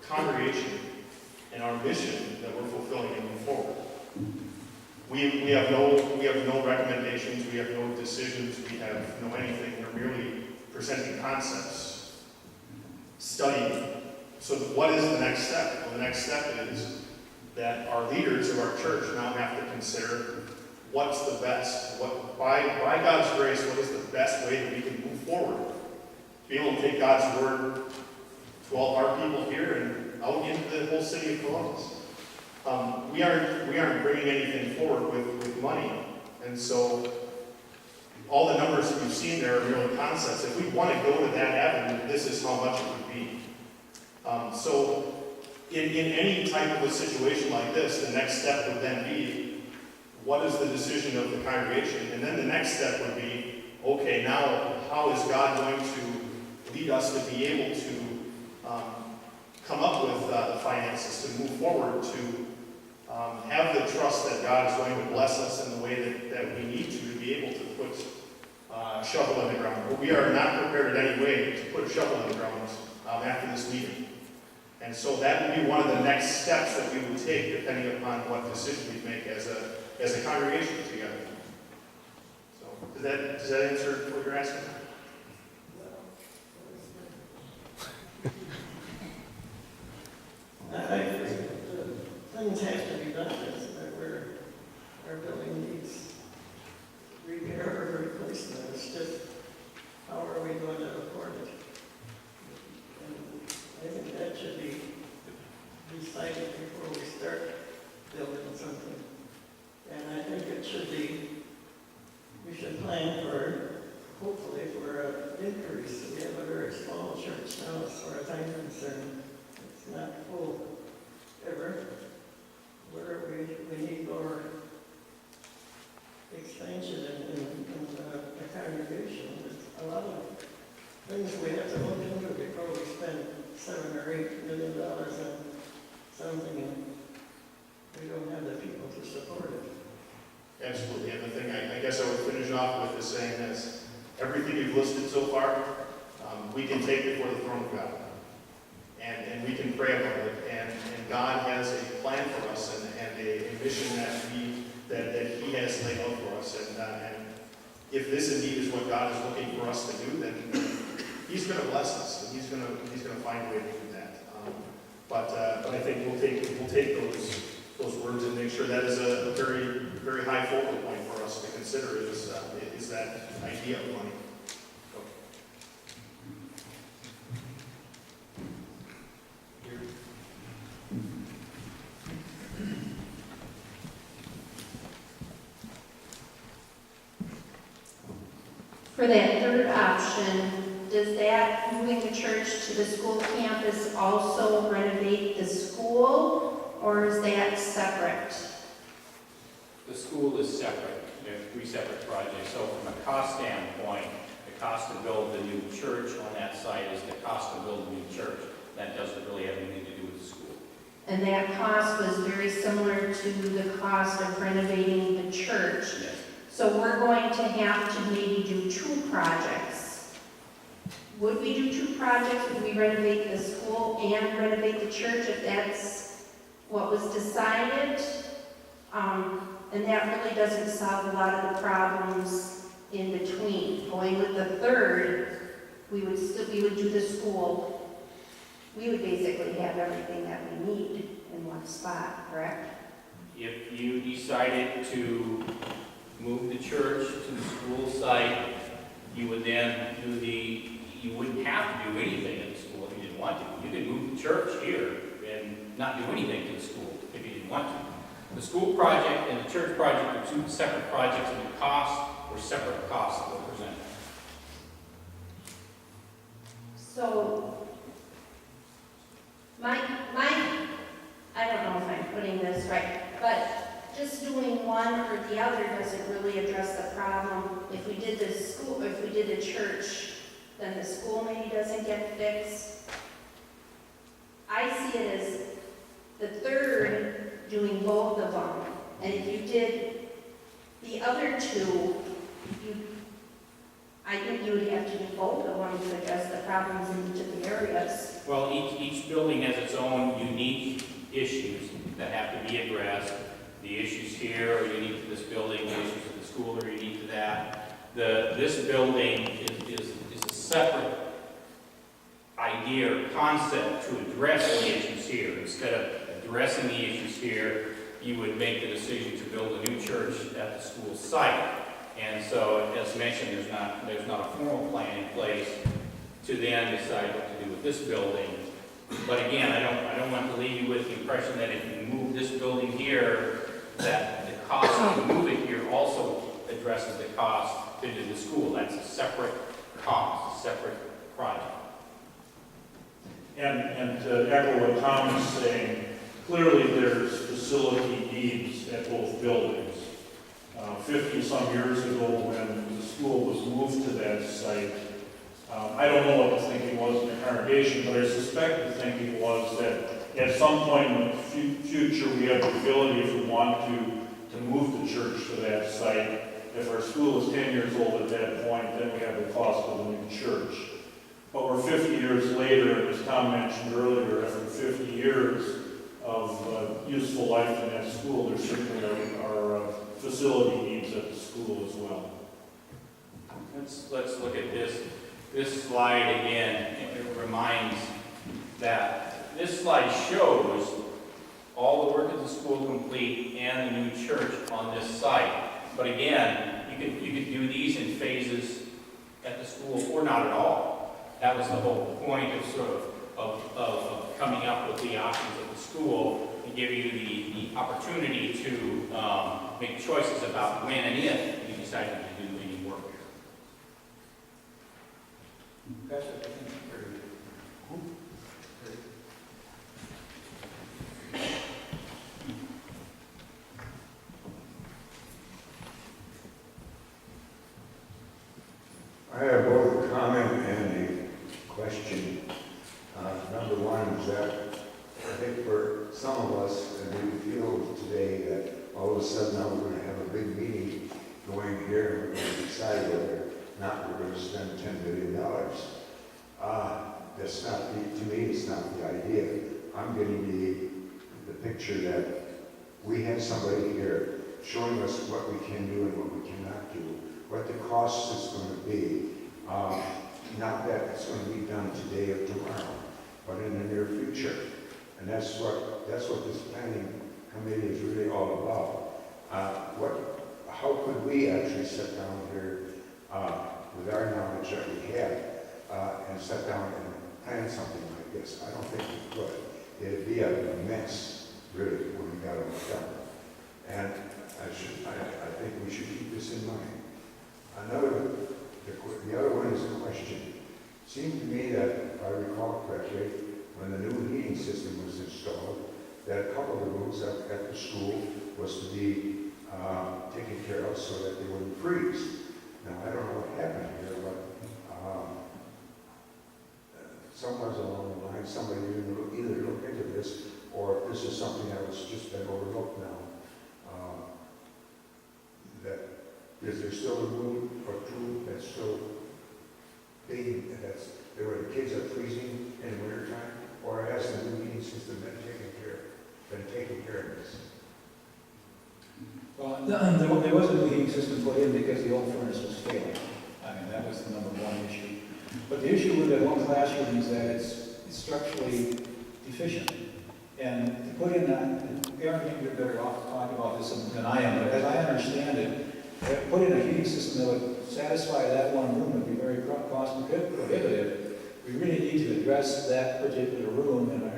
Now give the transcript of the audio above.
congregation and our mission that we're fulfilling and move forward. We have no recommendations, we have no decisions, we have no anything. We're merely presenting concepts, studying. So what is the next step? Well, the next step is that our leaders of our church now have to consider what's the best, by God's grace, what is the best way that we can move forward? Be able to take God's word to all our people here and out into the whole city of Columbus. We aren't bringing anything forward with money, and so all the numbers that you've seen there are merely concepts. If we want to go to that avenue, this is how much it would be. So in any type of a situation like this, the next step would then be, what is the decision of the congregation? And then the next step would be, okay, now how is God going to lead us to be able to come up with the finances to move forward, to have the trust that God is going to bless us in the way that we need to be able to put a shovel in the ground. But we are not prepared in any way to put a shovel in the ground after this meeting. And so that would be one of the next steps that we would take, depending upon what decision we make as a congregation together. So does that answer what you're asking? I agree. Things have to be done, our building needs repair or replacement. It's just, how are we going to afford it? And I think that should be decided before we start building something. And I think it should be, we should plan for, hopefully, for an increase. We have a very small church now, as far as I'm concerned. It's not full ever. Where we need more expansion in the congregation. There's a lot of things we have to look into before we spend $7 or $8 million on something and we don't have the people to support it. Absolutely. And the thing I guess I would finish off with is saying is, everything you've listed so far, we can take before the throne of God. And we can pray about it. And God has a plan for us and a mission that He has laid out for us. And if this indeed is what God is looking for us to do, then He's going to bless us, and He's going to find a way to do that. But I think we'll take those words and make sure that is a very, very high focal point for us to consider is that idea of money. For that third option, does that moving the church to the school campus also renovate the school, or is that separate? The school is separate. There are 3 separate projects. So from a cost standpoint, the cost to build the new church on that site is the cost to build a new church. That doesn't really have anything to do with the school. And that cost was very similar to the cost of renovating the church. Yes. So we're going to have to maybe do 2 projects. Would we do 2 projects? Would we renovate the school and renovate the church if that's what was decided? And that really doesn't solve a lot of the problems in between. Going with the third, we would do the school. We would basically have everything that we need in one spot, correct? If you decided to move the church to the school site, you would then you wouldn't have to do anything at the school if you didn't want to. You could move the church here and not do anything to the school if you didn't want to. The school project and the church project are 2 separate projects, and the costs were separate costs that were presented. So, I don't know if I'm putting this right, but just doing one or the other doesn't really address the problem. If we did the school, if we did the church, then the school maybe doesn't get fixed. I see it as the third doing both of them. And if you did the other 2, I think you would have to do both of them to address the problems in each of the areas. Well, each building has its own building, the issues of the school are unique to that. This building is a separate idea or concept to address the issues here. Instead of addressing the issues here, you would make the decision to build a new church at the school site. And so, as mentioned, there's not a formal plan in place to then decide what to do with this building. But again, I don't want to leave you with the impression that if you move this building here, that the cost to move it here also addresses the cost to do the school. That's a separate cost, a separate project. And to echo what Tom is saying, clearly there's facility needs at both buildings. 50-some years ago, when the school was moved to that site, I don't know what the thinking was in the congregation, but I suspect the thinking was that at some point in the future, we have the ability, if we want to move the church to that site. If our school is 10 years old at that point, then we have the cost of a new church. But we're 50 years later, as Tom mentioned earlier, after 50 years of useful life in that school, there certainly are facility needs at the school as well. Let's look at this slide again. It reminds that this slide shows all the work at the school complete and the new church on this site. But again, you could do these in phases at the school or not at all. That was the whole point of of coming up with the options at the school, to give you the opportunity to make choices about when and if you decided to do any work here. I have both a comment and a question. Number one is that I think for some of us, and we feel today that all of a sudden now we're going to have a big meeting going here and we're going to decide whether or not we're going to spend $10 billion. That's not, to me, it's not the idea. I'm getting the picture that we have somebody here showing us what we can do and what we cannot do, what the cost is going to be. Not that it's going to be done today or tomorrow, but in the near future. And that's what this planning committee is really all about. How could we actually sit down here with our knowledge that we have and sit down and plan something like this? I don't think we could. It'd be a mess, really, when we got it done. And I think we should keep this in mind. The other one is a question. It seemed to me that, if I recall correctly, when the new heating system was installed, that a couple of the rooms at the school was to be taken care of so that they wouldn't freeze. Now, I don't know what happened here, but somewhere along the line, somebody either look into this, or if this is something that was just been overlooked now. Is there still a room or two that's still being, where the kids are freezing in the wintertime? Or has the new heating system been taking care of this? Well, there was a new heating system put in because the old furnace was failing. I mean, that was the number one issue. But the issue with that one classroom is that it's structurally deficient. And to put in that, Aaron, you're better off to talk about this than I am, but as I understand it, put in a heating system that would satisfy that one room would be very cost prohibitive. We really need to address that particular room in our